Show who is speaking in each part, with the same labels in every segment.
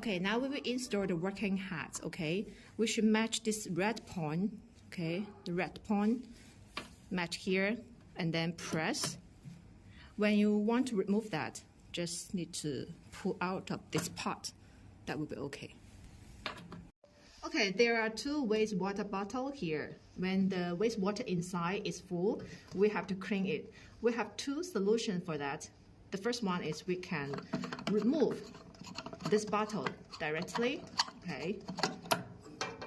Speaker 1: Okay, now we will install the working hat, okay? We should match this red point, okay? The red point, match here, and then press. When you want to remove that, just need to pull out of this part. That will be okay. Okay, there are two wastewater bottles here. When the wastewater inside is full, we have to clean it. We have two solutions for that. The first one is we can remove this bottle directly, okay,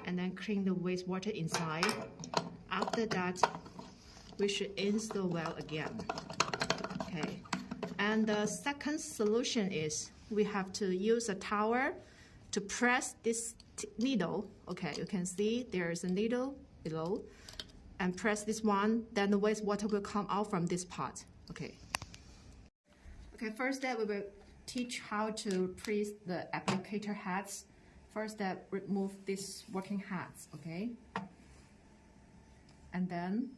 Speaker 1: and then clean the wastewater inside. After that, we should install well again, okay. And the second solution is we have to use a towel to press this needle. Okay, you can see there is a needle below, and press this one, then the wastewater will come out from this part. Okay. Okay, first step we will teach how to press the applicator hats. First step, remove this working hats, okay? And then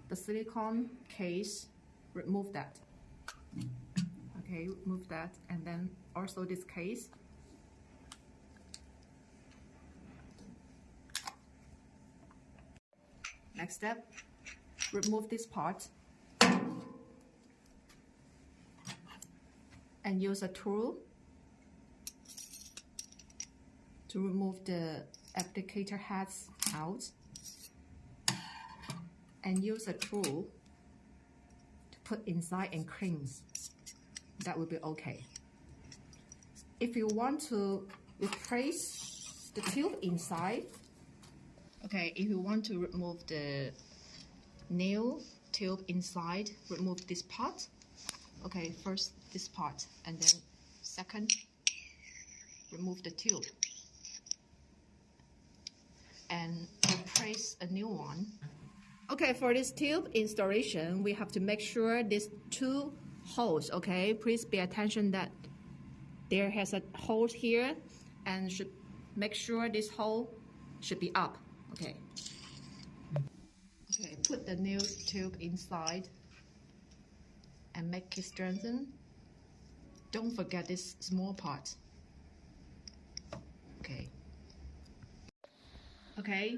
Speaker 1: the silicone case, remove that. Okay, remove that, and then also this case. Next step, remove this part and use a tool to remove the applicator hats out, and use a tool to put inside and clean. That will be okay. If you want to replace the tube inside, okay, if you want to remove the new tube inside, remove this part. Okay, first this part, and then second, remove the tube. And replace a new one. Okay, for this tube installation, we have to make sure these two holes, okay? Please pay attention that there has a hole here, and should make sure this hole should be up, okay? Okay, put the new tube inside and make it strengthen. Don't forget this small part. Okay. Okay,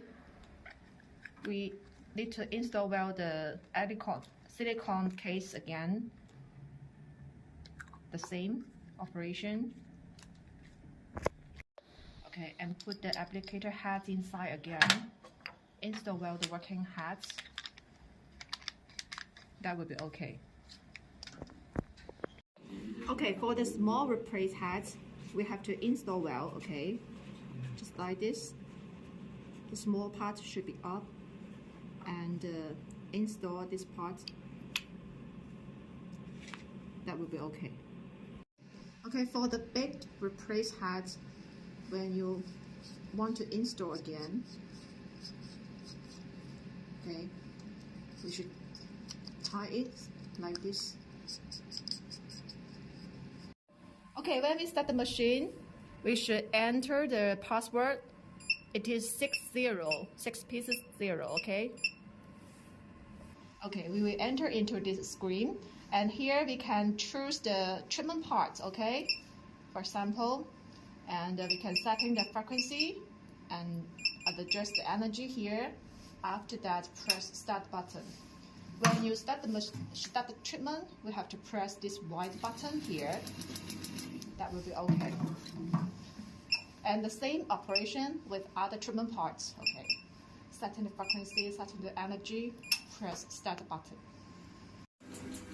Speaker 1: we need to install well the silicone case again. The same operation. Okay, and put the applicator hats inside again. Install well the working hats. That will be okay. Okay, for the small replace hats, we have to install well, okay? Just like this. The small part should be up, and install this part. That will be okay. Okay, for the big replace hats, when you want to install again, okay, we should tie it like this. Okay, when we start the machine, we should enter the password. It is 6 pieces 0, okay? Okay, we will enter into this screen, and here we can choose the treatment parts, okay? For example, and we can setting the frequency and adjust the energy here. After that, press start button. When you start the treatment, we have to press this white button here. That will be okay. And the same operation with other treatment parts, okay? Setting the frequency, setting the energy, press start button.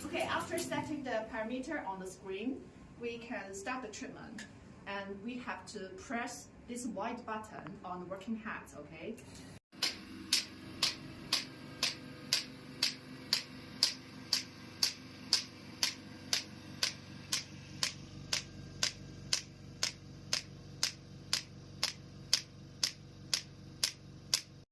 Speaker 1: Okay, after setting the parameter on the screen, we can start the treatment. And we have to press this white button on the working hat, okay?